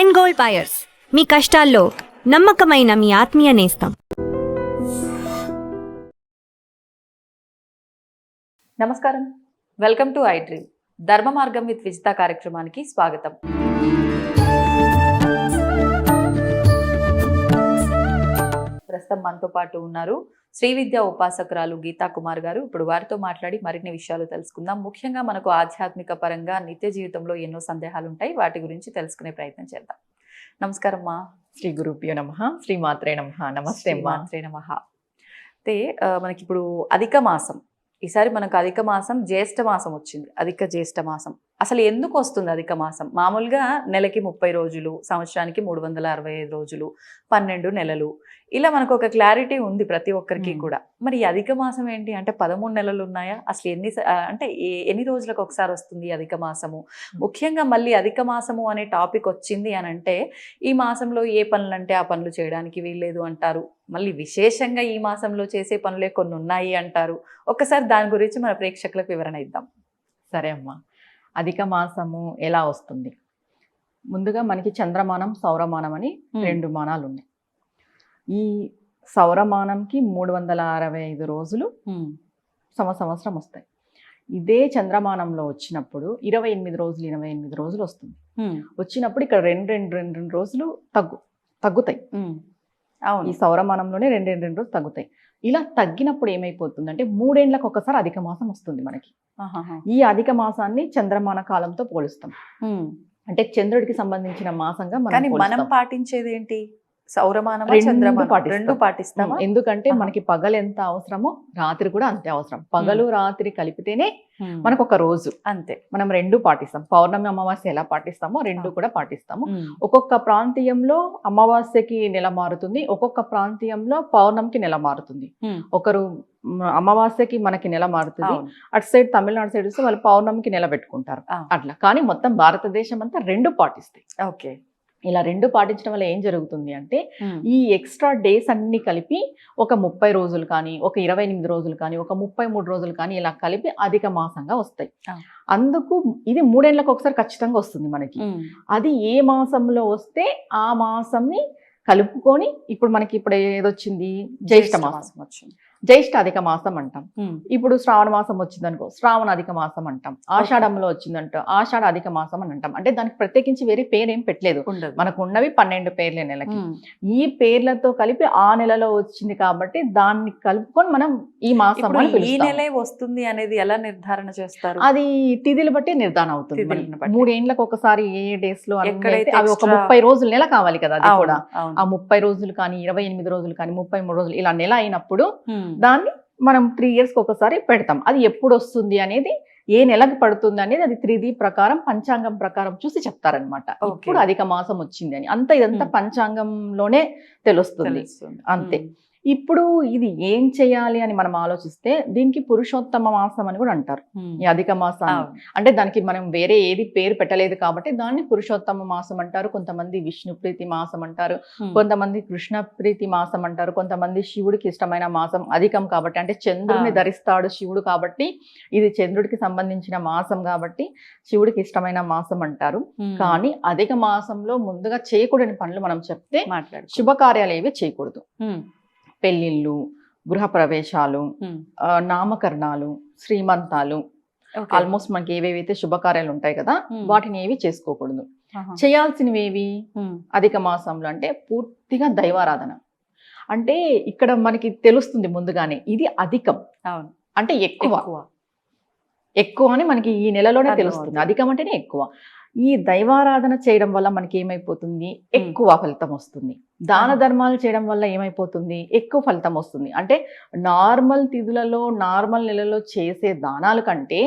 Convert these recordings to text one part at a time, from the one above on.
And gold buyers, మీ కష్టాల్లో నమ్మకమైన మీ ఆత్మీయ నేస్తం. నమస్కారం, వెల్కమ్ టు ఐ డ్రీమ్. ధర్మ మార్గం విత్ విజిత కార్యక్రమానికి స్వాగతం. ప్రస్తుతం మనతో పాటు ఉన్నారు శ్రీ విద్యా ఉపాసకురాలు గీతా కుమార్ గారు. ఇప్పుడు వారితో మాట్లాడి మరిన్ని విషయాలు తెలుసుకుందాం. ముఖ్యంగా మనకు ఆధ్యాత్మిక పరంగా నిత్య జీవితంలో ఎన్నో సందేహాలు ఉంటాయి, వాటి గురించి తెలుసుకునే ప్రయత్నం చేద్దాం. నమస్కారం మా. శ్రీ గురుభ్యో నమః. శ్రీ మాత్రే నమః. నమస్తే మాత్రే నమః. అయితే మనకి ఇప్పుడు అధిక మాసం, ఈసారి మనకు అధిక మాసం జ్యేష్ఠ మాసం వచ్చింది. అధిక జ్యేష్ఠ మాసం అసలు ఎందుకు వస్తుంది? అధిక మాసం మామూలుగా నెలకి 30 రోజులు, సంవత్సరానికి 365 రోజులు, 12 నెలలు, ఇలా మనకు ఒక క్లారిటీ ఉంది ప్రతి ఒక్కరికి కూడా. మరి ఈ అధిక మాసం ఏంటి అంటే 13 నెలలు ఉన్నాయా? అసలు ఎన్ని రోజులకు ఒకసారి వస్తుంది అధిక మాసము? ముఖ్యంగా మళ్ళీ అధిక మాసము అనే టాపిక్ వచ్చింది అని అంటే ఈ మాసంలో ఏ పనులు అంటే ఆ పనులు చేయడానికి వీల్లేదు అంటారు. మళ్ళీ విశేషంగా ఈ మాసంలో చేసే పనులే కొన్ని ఉన్నాయి అంటారు. ఒక్కసారి దాని గురించి మన ప్రేక్షకులకు వివరణ ఇద్దాం. సరే అమ్మా. అధిక మాసము ఎలా వస్తుంది? ముందుగా మనకి చంద్రమానం, సౌరమానం అని 2 మానాలు ఉన్నాయి. ఈ సౌరమానంకి 365 రోజులు సంవత్సరం వస్తాయి. ఇదే చంద్రమానంలో వచ్చినప్పుడు 28 రోజులు వస్తుంది. వచ్చినప్పుడు ఇక్కడ రెండు రోజులు తగ్గుతాయి. ఈ సౌరమానంలోనే 2 రోజులు తగ్గుతాయి. ఇలా తగ్గినప్పుడు ఏమైపోతుంది అంటే 3 ఏళ్లకు ఒకసారి అధిక మాసం వస్తుంది మనకి. ఈ అధిక మాసాన్ని చంద్రమాన కాలంతో పోలుస్తాం. అంటే చంద్రుడికి సంబంధించిన మాసంగా మనం పాటించేది ఏంటి? సౌరమానం, రెండు పాటిస్తాం. ఎందుకంటే మనకి పగలు ఎంత అవసరమో రాత్రి కూడా అంతే అవసరం. పగలు రాత్రి కలిపితేనే మనకు ఒక రోజు. అంతే. మనం 2 పాటిస్తాం. పౌర్ణమి, అమావాస్య ఎలా పాటిస్తామో 2 కూడా పాటిస్తాము. ఒక్కొక్క ప్రాంతీయంలో అమావాస్యకి నెల మారుతుంది, ఒక్కొక్క ప్రాంతీయంలో పౌర్ణమికి నెల మారుతుంది. ఒకరు అమావాస్యకి మనకి నెల మారుతుంది, అటు సైడ్ తమిళనాడు సైడ్ వస్తే వాళ్ళు పౌర్ణమికి నెల పెట్టుకుంటారు. అట్లా కానీ మొత్తం భారతదేశం అంతా 2 పాటిస్తాయి. ఓకే. ఇలా 2 పాటించడం వల్ల ఏం జరుగుతుంది అంటే ఈ ఎక్స్ట్రా డేస్ అన్ని కలిపి ఒక 30 రోజులు కానీ, ఒక 28 రోజులు కానీ, ఒక 33 రోజులు కానీ ఇలా కలిపి అధిక మాసంగా వస్తాయి. అందుకు ఇది 3 ఏళ్లకు ఒకసారి ఖచ్చితంగా వస్తుంది మనకి. అది ఏ మాసంలో వస్తే ఆ మాసంని కలుపుకొని ఇప్పుడు మనకి ఇప్పుడు ఏదొచ్చింది? జ్యేష్ఠ మాసం వచ్చింది. జ్యేష్ఠ అధిక మాసం అంటాం. ఇప్పుడు శ్రావణ మాసం వచ్చిందనుకో శ్రావణ అధిక మాసం అంటాం. ఆషాఢంలో వచ్చిందంటో ఆషాఢ అధిక మాసం అని అంటాం. అంటే దానికి ప్రత్యేకించి వేరే పేరేం పెట్టలేదు. మనకు ఉన్నవి 12 పేర్లే నెలకి. ఈ పేర్లతో కలిపి ఆ నెలలో వచ్చింది కాబట్టి దాన్ని కలుపుకొని మనం ఈ మాసం ఈ నెలే వస్తుంది అనేది ఎలా నిర్ధారణ చేస్తారు? అది తిథిని బట్టి నిర్ధారణ అవుతుంది. 3 ఏళ్లకు ఒకసారి ఏ డేస్ లో అవి ఒక 30 రోజులు నెల కావాలి కదా. అది కూడా ఆ 30 రోజులు కానీ, 28 రోజులు కానీ, 33 రోజులు ఇలా నెల అయినప్పుడు దాన్ని మనం 3 years ఒకసారి పెడతాం. అది ఎప్పుడు వస్తుంది అనేది, ఏ నెలకు పడుతుంది అనేది అది 3D ప్రకారం, పంచాంగం ప్రకారం చూసి చెప్తారనమాట. ఇప్పుడు అధిక మాసం వచ్చింది అని. ఇదంతా పంచాంగంలోనే తెలుస్తుంది అంతే. ఇప్పుడు ఇది ఏం చేయాలి అని మనం ఆలోచిస్తే దీనికి పురుషోత్తమ మాసం అని కూడా అంటారు. ఈ అధిక మాసాన్ని అంటే దానికి మనం వేరే ఏది పేరు పెట్టలేదు కాబట్టి దాన్ని పురుషోత్తమ మాసం అంటారు. కొంతమంది విష్ణు ప్రీతి మాసం అంటారు, కొంతమంది కృష్ణ ప్రీతి మాసం అంటారు, కొంతమంది శివుడికి ఇష్టమైన మాసం. అధికం కాబట్టి అంటే చంద్రుడిని ధరిస్తాడు శివుడు కాబట్టి ఇది చంద్రుడికి సంబంధించిన మాసం కాబట్టి శివుడికి ఇష్టమైన మాసం అంటారు. కానీ అధిక మాసంలో ముందుగా చేయకూడని పనులు మనం చెప్తే, శుభకార్యాలు ఏవి చేయకూడదు. పెళ్లిళ్ళు, గృహ ప్రవేశాలు, నామకరణాలు, శ్రీమంతాలు, ఆల్మోస్ట్ మనకి ఏవేవైతే శుభకార్యాలు ఉంటాయి కదా వాటిని ఏవి చేసుకోకూడదు. చేయాల్సినవి ఏవి అధిక మాసంలో అంటే పూర్తిగా దైవారాధన. అంటే ఇక్కడ మనకి తెలుస్తుంది ముందుగానే ఇది అధికం అంటే ఎక్కువ అని మనకి ఈ నెలలోనే తెలుస్తుంది. అధికం అంటేనే ఎక్కువ. ఈ దైవారాధన చేయడం వల్ల మనకి ఏమైపోతుంది? ఎక్కువ ఫలితం వస్తుంది. దాన ధర్మాలు చేయడం వల్ల ఏమైపోతుంది? ఎక్కువ ఫలితం వస్తుంది. అంటే నార్మల్ తిథులలో, నార్మల్ నెలలో చేసే దానాల కంటే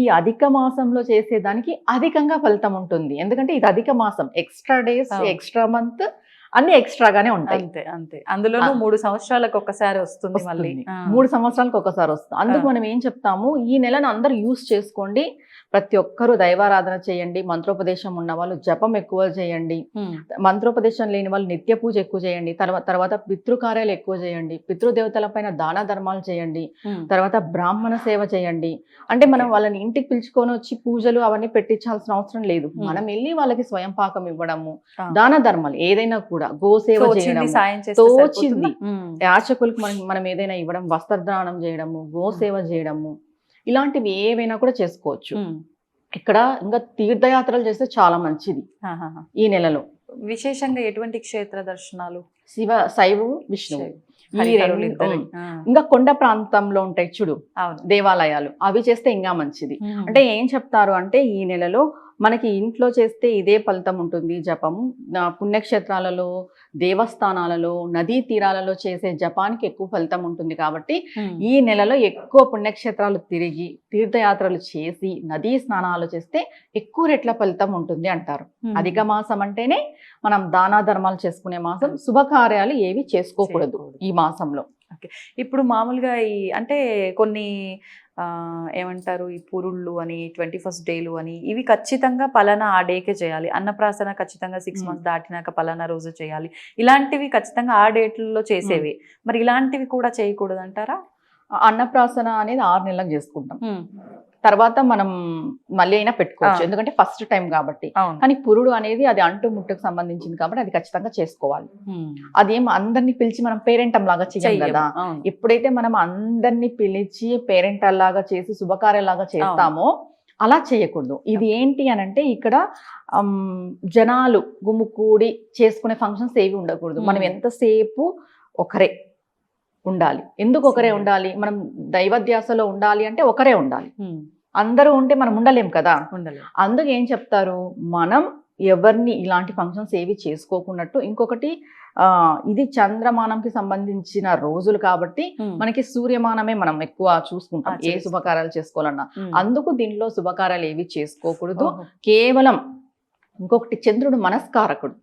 ఈ అధిక మాసంలో చేసేదానికి అధికంగా ఫలితం ఉంటుంది. ఎందుకంటే ఇది అధిక మాసం, ఎక్స్ట్రా డేస్, ఎక్స్ట్రా మంత్, అన్ని ఎక్స్ట్రాగానే ఉంటాయి. అంతే అంతే. అందులోనూ 3 సంవత్సరాలకు ఒక్కసారి వస్తుంది మళ్ళీ. వస్తుంది. 3 సంవత్సరాలకు ఒకసారి వస్తుంది. అందుకు మనం ఏం చెప్తాము, ఈ నెలను అందరూ యూస్ చేసుకోండి. ప్రతి ఒక్కరూ దైవారాధన చేయండి. మంత్రోపదేశం ఉన్న వాళ్ళు జపం ఎక్కువ చేయండి. మంత్రోపదేశం లేని వాళ్ళు నిత్య పూజ ఎక్కువ చేయండి. తర్వాత పితృకార్యాలు ఎక్కువ చేయండి. పితృదేవతల పైన దాన ధర్మాలు చేయండి. తర్వాత బ్రాహ్మణ సేవ చేయండి. అంటే మనం వాళ్ళని ఇంటికి పిలుచుకొని వచ్చి పూజలు అవన్నీ పెట్టించాల్సిన అవసరం లేదు. మనం వెళ్ళి వాళ్ళకి స్వయం పాకం ఇవ్వడము, దాన ధర్మాలు ఏదైనా కూడా, గోసేవ చేయడం, తోచింది యాచకులకు మనం ఏదైనా ఇవ్వడం, వస్త్రదానం చేయడము, గోసేవ చేయడము, ఇలాంటివి ఏవైనా కూడా చేసుకోవచ్చు. ఇక్కడ ఇంకా తీర్థయాత్రలు చేస్తే చాలా మంచిది ఈ నెలలో. విశేషంగా ఎటువంటి క్షేత్ర దర్శనాలు? శైవం, విష్ణువు. ఇంకా కొండ ప్రాంతంలో ఉంటాయి చూడు దేవాలయాలు, అవి చేస్తే ఇంకా మంచిది. అంటే ఏం చెప్తారు అంటే ఈ నెలలో మనకి ఇంట్లో చేస్తే ఇదే ఫలితం ఉంటుంది. జపము పుణ్యక్షేత్రాలలో, దేవస్థానాలలో, నదీ తీరాలలో చేసే జపానికి ఎక్కువ ఫలితం ఉంటుంది. కాబట్టి ఈ నెలలో ఎక్కువ పుణ్యక్షేత్రాలు తిరిగి తీర్థయాత్రలు చేసి నదీ స్నానాలు చేస్తే ఎక్కువ రెట్ల ఫలితం ఉంటుంది అంటారు. అధిక మాసం అంటేనే మనం దానా ధర్మాలు చేసుకునే మాసం. శుభకార్యాలు ఏవి చేసుకోకూడదు ఈ మాసంలో. ఇప్పుడు మామూలుగా ఈ అంటే కొన్ని ఏమంటారు, ఈ పురుళ్ళు అని, 21st డేలు అని, ఇవి ఖచ్చితంగా పలానా ఆ డేకే చేయాలి. అన్నప్రాసన ఖచ్చితంగా 6 months దాటినాక పలానా రోజు చేయాలి. ఇలాంటివి ఖచ్చితంగా ఆ డేట్లలో చేసేవి. మరి ఇలాంటివి కూడా చేయకూడదు అంటారా? అన్నప్రాసన అనేది 6 నెలలకు చేసుకుంటాం. తర్వాత మనం మళ్ళీ అయినా పెట్టుకోవచ్చు, ఎందుకంటే ఫస్ట్ టైం కాబట్టి. కానీ పురుడు అనేది అది అంటు ముట్టుకు సంబంధించింది కాబట్టి అది ఖచ్చితంగా చేసుకోవాలి. అదేం అందరినీ పిలిచి మనం పేరెంటం లాగా చేయం కదా. ఎప్పుడైతే మనం అందరినీ పిలిచి పేరెంటల్ లాగా చేసి శుభకార్యాలాగా చేస్తామో అలా చేయకూడదు. ఇది ఏంటి అని అంటే ఇక్కడ జనాలు గుమ్ముకూడి చేసుకునే ఫంక్షన్స్ ఏవి ఉండకూడదు. మనం ఎంతసేపు ఒకరే ఉండాలి. ఎందుకు ఒకరే ఉండాలి? మనం దైవధ్యాసలో ఉండాలి అంటే ఒకరే ఉండాలి. అందరూ ఉంటే మనం ఉండలేం కదా. అందుకు ఏం చెప్తారు, మనం ఎవరిని ఇలాంటి ఫంక్షన్స్ ఏవి చేసుకోకున్నట్టు. ఇంకొకటి ఇది చంద్రమానంకి సంబంధించిన రోజులు కాబట్టి మనకి సూర్యమానమే మనం ఎక్కువ చూసుకుంటాం ఏ శుభకార్యాలు చేసుకోవాలన్నా. అందుకు దీనిలో శుభకార్యాలు ఏవి చేసుకోకూడదు. కేవలం ఇంకొకటి, చంద్రుడు మనస్కారకుడు.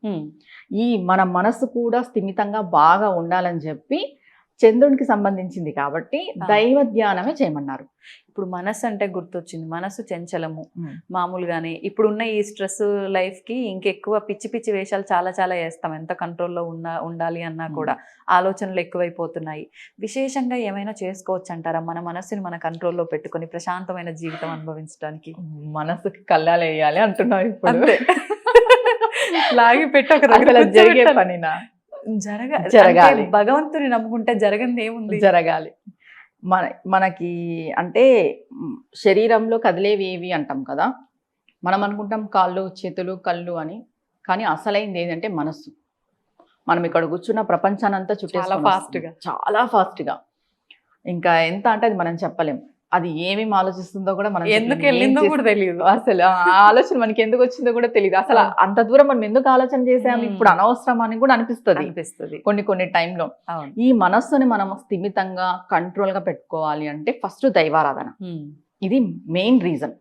ఈ మన మనసు కూడా స్థిమితంగా బాగా ఉండాలని చెప్పి చంద్రునికి సంబంధించింది కాబట్టి దైవ ధ్యానమే చేయమన్నారు. ఇప్పుడు మనసు అంటే గుర్తొచ్చింది, మనసు చంచలము మామూలుగానే. ఇప్పుడున్న ఈ స్ట్రెస్ లైఫ్ కి ఇంకెక్కువ పిచ్చి పిచ్చి వేషాలు చాలా చాలా వేస్తాం. ఎంత కంట్రోల్లో ఉండాలి అన్నా కూడా ఆలోచనలు ఎక్కువైపోతున్నాయి. విశేషంగా ఏమైనా చేసుకోవచ్చు అంటారా మన మనసుని మన కంట్రోల్లో పెట్టుకొని ప్రశాంతమైన జీవితం అనుభవించడానికి? మనసుకి కళ్ళాలు వేయాలి అంటున్నావు ఇప్పుడు. లాగి పెట్టి ఒక జరిగే పనినా? జరగాలి. భగవంతుని నమ్ముకుంటే జరగంది ఏముంది? జరగాలి. మనకి అంటే శరీరంలో కదిలేవి ఏవి అంటాం కదా. మనం అనుకుంటాం కాళ్ళు, చేతులు, కళ్ళు అని. కానీ అసలైంది ఏంటంటే మనస్సు. మనం ఇక్కడ కూర్చున్న ప్రపంచానంతా చుట్టేసుకొని చాలా ఫాస్ట్గా ఇంకా ఎంత అంటే అది మనం చెప్పలేం. అది ఏమేమి ఆలోచిస్తుందో కూడా మనం ఎందుకు వెళ్ళిందో కూడా తెలియదు. అసలు ఆ ఆలోచన మనకి ఎందుకు వచ్చిందో కూడా తెలియదు. అసలు అంత దూరం మనం ఎందుకు ఆలోచన చేసాము, ఇప్పుడు అనవసరం అని కూడా అనిపిస్తుంది కొన్ని టైంలో. ఈ మనస్సుని మనం స్థిమితంగా కంట్రోల్ గా పెట్టుకోవాలి అంటే ఫస్ట్ దైవారాధన. ఇది మెయిన్ రీజన్.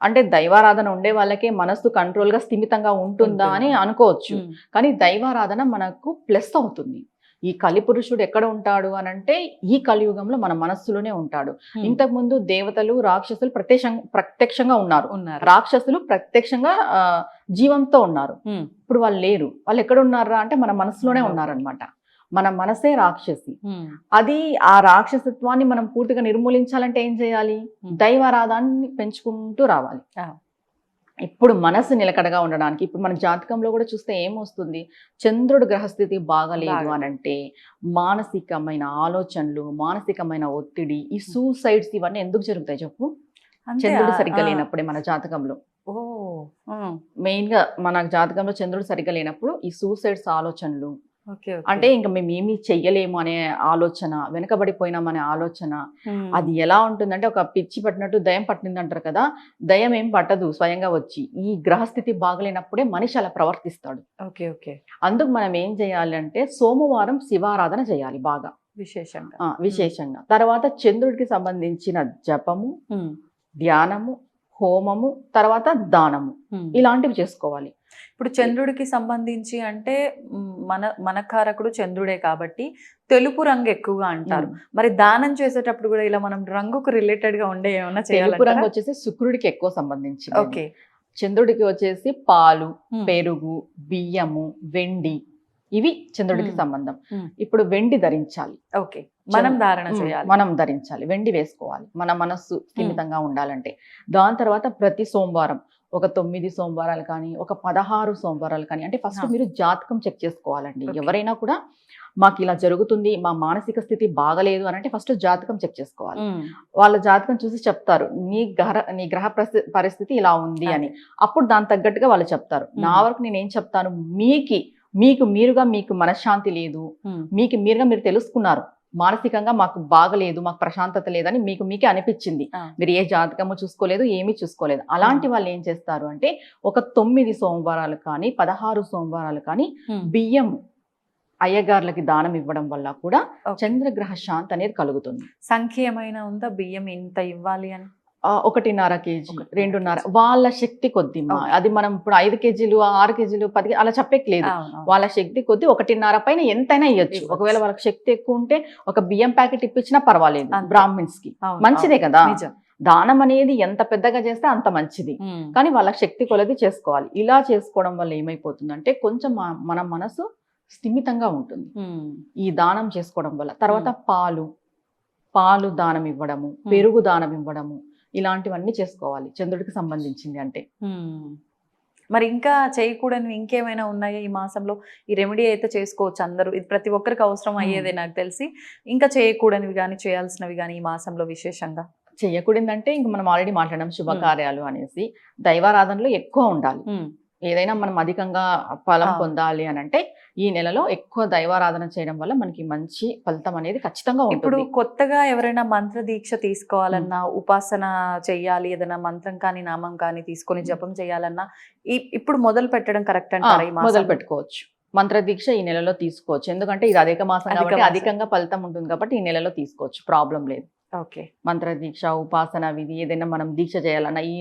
అంటే దైవారాధన ఉండే వాళ్ళకే మనస్సు కంట్రోల్ గా స్థిమితంగా ఉంటుందా అని అనుకోవచ్చు. కానీ దైవారాధన మనకు ప్లస్ అవుతుంది. ఈ కలిపురుషుడు ఎక్కడ ఉంటాడు అని అంటే ఈ కలియుగంలో మన మనస్సులోనే ఉంటాడు. ఇంతకు ముందు దేవతలు, రాక్షసులు ప్రత్యక్షంగా ఉన్నారు. రాక్షసులు ప్రత్యక్షంగా జీవంతో ఉన్నారు. ఇప్పుడు వాళ్ళు లేరు. వాళ్ళు ఎక్కడ ఉన్నారా అంటే మన మనసులోనే ఉన్నారనమాట. మన మనసే రాక్షసి. అది ఆ రాక్షసత్వాన్ని మనం పూర్తిగా నిర్మూలించాలంటే ఏం చేయాలి? దైవారాధాన్ని పెంచుకుంటూ రావాలి. ఇప్పుడు మనసు నిలకడగా ఉండడానికి ఇప్పుడు మన జాతకంలో కూడా చూస్తే ఏమొస్తుంది, చంద్రుడు గ్రహస్థితి బాగలేదు అని అంటే మానసికమైన ఆలోచనలు, మానసికమైన ఒత్తిడి, ఈ సూసైడ్స్ ఇవన్నీ ఎందుకు జరుగుతాయి చెప్పు? చంద్రుడు సరిగ్గా లేనప్పుడే మన జాతకంలో. మెయిన్ గా మన జాతకంలో చంద్రుడు సరిగ్గా లేనప్పుడు ఈ సూసైడ్స్ ఆలోచనలు, అంటే ఇంకా మేము ఏమీ చెయ్యలేము అనే ఆలోచన, వెనకబడిపోయినాం అనే ఆలోచన. అది ఎలా ఉంటుందంటే ఒక పిచ్చి పట్టినట్టు దయం పట్టింది అంటారు కదా. దయం ఏం పట్టదు, స్వయంగా వచ్చి ఈ గ్రహస్థితి బాగలేనప్పుడే మనిషి అలా ప్రవర్తిస్తాడు. అందుకు మనం ఏం చేయాలి అంటే సోమవారం శివారాధన చేయాలి బాగా విశేషంగా. తర్వాత చంద్రుడికి సంబంధించిన జపము, ధ్యానము, హోమము, తర్వాత దానము, ఇలాంటివి చేసుకోవాలి. ఇప్పుడు చంద్రుడికి సంబంధించి అంటే మన కారకుడు చంద్రుడే కాబట్టి తెలుపు రంగు ఎక్కువగా అంటారు. మరి దానం చేసేటప్పుడు కూడా ఇలా మనం రంగుకు రిలేటెడ్ గా ఉండే ఏమన్నా చేయాలి? తెలుపు రంగు వచ్చేసి శుక్రుడికి ఎక్కువ సంబంధించి. ఓకే. చంద్రుడికి వచ్చేసి పాలు, పెరుగు, బియ్యము, వెండి, ఇవి చంద్రుడికి సంబంధం. ఇప్పుడు వెండి ధరించాలి. ఓకే, మనం ధారణ చేయాలి, మనం ధరించాలి, వెండి వేసుకోవాలి మన మనస్సు స్థిమితంగా ఉండాలంటే. దాని తర్వాత ప్రతి సోమవారం ఒక 9 సోమవారాలు కానీ, ఒక 16 సోమవారాలు కానీ, అంటే ఫస్ట్ మీరు జాతకం చెక్ చేసుకోవాలండి. ఎవరైనా కూడా మాకు ఇలా జరుగుతుంది, మా మానసిక స్థితి బాగలేదు అని అంటే ఫస్ట్ జాతకం చెక్ చేసుకోవాలి. వాళ్ళ జాతకం చూసి చెప్తారు నీ గ్రహ పరిస్థితి ఇలా ఉంది అని. అప్పుడు దాని తగ్గట్టుగా వాళ్ళు చెప్తారు. నా వరకు నేను ఏం చెప్తాను, మీకు మనశ్శాంతి లేదు, మీరుగా మీరు తెలుసుకున్నారు, మానసికంగా మాకు బాగలేదు, మాకు ప్రశాంతత లేదని మీకే అనిపించింది, మీరు ఏ జాతకము చూసుకోలేదు, ఏమీ చూసుకోలేదు. అలాంటి వాళ్ళు ఏం చేస్తారు అంటే ఒక 9 సోమవారాలు కానీ 16 సోమవారాలు కానీ బియ్యం అయ్యగార్లకి దానం ఇవ్వడం వల్ల కూడా చంద్రగ్రహ శాంతి అనేది కలుగుతుంది. సంఖ్య ఏమైనా ఉందా బియ్యం ఇంత ఇవ్వాలి అని? 1.5 కేజీ, 2.5, వాళ్ళ శక్తి కొద్ది. అది మనం ఇప్పుడు 5 కేజీలు 6 కేజీలు 10 అలా చెప్పట్లేదు. వాళ్ళ శక్తి కొద్ది 1.5 పైన ఎంతైనా ఇవ్వచ్చు. ఒకవేళ వాళ్ళకి శక్తి ఎక్కువ ఉంటే ఒక బియ్యం ప్యాకెట్ ఇప్పించినా పర్వాలేదు. బ్రాహ్మిన్స్ కి మంచిదే కదా. దానం అనేది ఎంత పెద్దగా చేస్తే అంత మంచిది. కానీ వాళ్ళ శక్తి కొలది చేసుకోవాలి. ఇలా చేసుకోవడం వల్ల ఏమైపోతుందంటే కొంచెం మన మనసు స్థిమితంగా ఉంటుంది ఈ దానం చేసుకోవడం వల్ల. తర్వాత పాలు దానం ఇవ్వడము, పెరుగు దానం ఇవ్వడము, ఇలాంటివన్నీ చేసుకోవాలి చంద్రుడికి సంబంధించింది అంటే. మరి ఇంకా చేయకూడనివి ఇంకేమైనా ఉన్నాయా ఈ మాసంలో? ఈ రెమెడీ అయితే చేసుకోవచ్చు అందరూ, ఇది ప్రతి ఒక్కరికి అవసరం అయ్యేదే నాకు తెలిసి. ఇంకా చేయకూడనివి కానీ చేయాల్సినవి కానీ ఈ మాసంలో విశేషంగా? చేయకూడదంటే ఇంక మనం ఆల్రెడీ మాట్లాడడం శుభకార్యాలు అనేసి, దైవారాధనలో ఎక్కువ ఉండాలి. ఏదైనా మనం అధికంగా ఫలం పొందాలి అని అంటే ఈ నెలలో ఎక్కువ దైవారాధన చేయడం వల్ల మనకి మంచి ఫలితం అనేది ఖచ్చితంగా ఉంటుంది. ఇప్పుడు కొత్తగా ఎవరైనా మంత్ర దీక్ష తీసుకోవాలన్నా, ఉపాసన చెయ్యాలి, ఏదైనా మంత్రం కానీ నామం కానీ తీసుకొని జపం చేయాలన్నా ఇప్పుడు మొదలు పెట్టడం కరెక్ట్ అంటారా? మొదలు పెట్టుకోవచ్చు. మంత్ర దీక్ష ఈ నెలలో తీసుకోవచ్చు. ఎందుకంటే ఇది అధిక మాసం కాబట్టి అధికంగా ఫలితం ఉంటుంది కాబట్టి ఈ నెలలో తీసుకోవచ్చు, ప్రాబ్లం లేదు. ఓకే. మంత్ర దీక్ష, ఉపాసన విధి ఏదైనా మనం దీక్ష చేయాలన్నా ఈ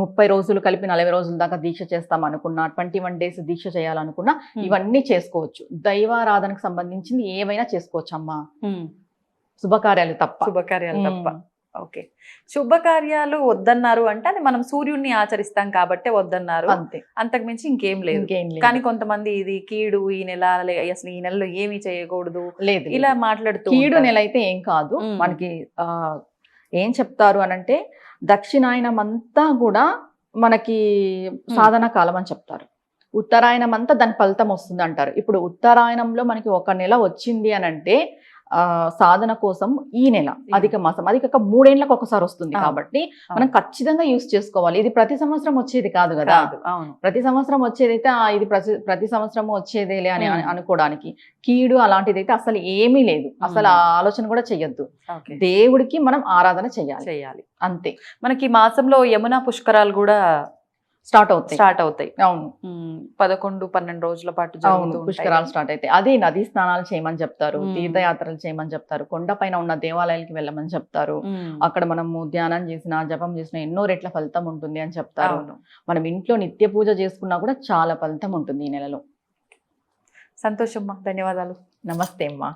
30 రోజులు కలిపి 40 రోజుల దాకా దీక్ష చేస్తాం అనుకున్నా, 21 డేస్ దీక్ష చేయాలనుకున్నా ఇవన్నీ చేసుకోవచ్చు. దైవారాధనకు సంబంధించింది ఏవైనా చేసుకోవచ్చు అమ్మా, శుభకార్యాలు తప్ప. ఓకే. శుభకార్యాలు వద్దన్నారు అంటే అది మనం సూర్యుడిని ఆచరిస్తాం కాబట్టి వద్దన్నారు, అంతే, అంతకు మించి ఇంకేం లేదు. కానీ కొంతమంది ఇది కీడు ఈ నెల, అసలు ఈ నెలలో ఏమి చేయకూడదు లేదు ఇలా మాట్లాడుతూ, కీడు నెల అయితే ఏం కాదు మనకి. ఏం చెప్తారు అనంటే దక్షిణాయనం అంతా కూడా మనకి సాధన కాలం అని చెప్తారు. ఉత్తరాయణం అంతా దాని ఫలితం వస్తుంది అంటారు. ఇప్పుడు ఉత్తరాయణంలో మనకి 1 నెల వచ్చింది అని అంటే సాధన కోసం ఈ నెల అధిక మాసం, అది కాక 3 ఏళ్లకు ఒకసారి వస్తుంది కాబట్టి మనం ఖచ్చితంగా యూస్ చేసుకోవాలి. ఇది ప్రతి సంవత్సరం వచ్చేది కాదు కదా. ప్రతి సంవత్సరం వచ్చేదైతే ఇది ప్రతి సంవత్సరం వచ్చేదేలే అని అనుకోవడానికి, కీడు అలాంటిదైతే అసలు ఏమీ లేదు. అసలు ఆ ఆలోచన కూడా చెయ్యొద్దు. దేవుడికి మనం ఆరాధన చెయ్యాలి అంతే. మనకి ఈ మాసంలో యమునా పుష్కరాలు కూడా స్టార్ట్ అవుతాయి. అవును, 11-12 రోజుల పాటు పుష్కరాలు స్టార్ట్ అవుతాయి. అదే నదీ స్నానాలు చేయమని చెప్తారు, తీర్థయాత్రలు చేయమని చెప్తారు, కొండపైన ఉన్న దేవాలయాలకి వెళ్ళమని చెప్తారు. అక్కడ మనము ధ్యానం చేసినా జపం చేసినా ఎన్నో రెట్ల ఫలితం ఉంటుంది అని చెప్తారు. మనం ఇంట్లో నిత్య పూజ చేసుకున్నా కూడా చాలా ఫలితం ఉంటుంది ఈ నెలలో. సంతోషమ్మా, ధన్యవాదాలు. నమస్తే అమ్మా.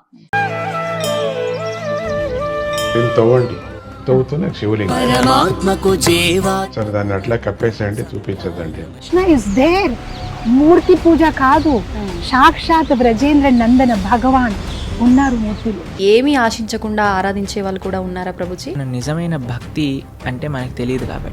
తవ్వుతున్న శివలింగం సరే దాన్ని అట్లా కప్పేసేయండి, చూపించదండి. Krishna is there. మూర్తి పూజ కాదు, సాక్షాత్ బ్రజేంద్ర నందన భగవాన్ ఉన్నారు మూర్తులు. ఏమీ ఆశించకుండా ఆరాధించే వాళ్ళు కూడా ఉన్నారా ప్రభుజీ? నిజమైన భక్తి అంటే మనకు తెలియదు కాబట్టి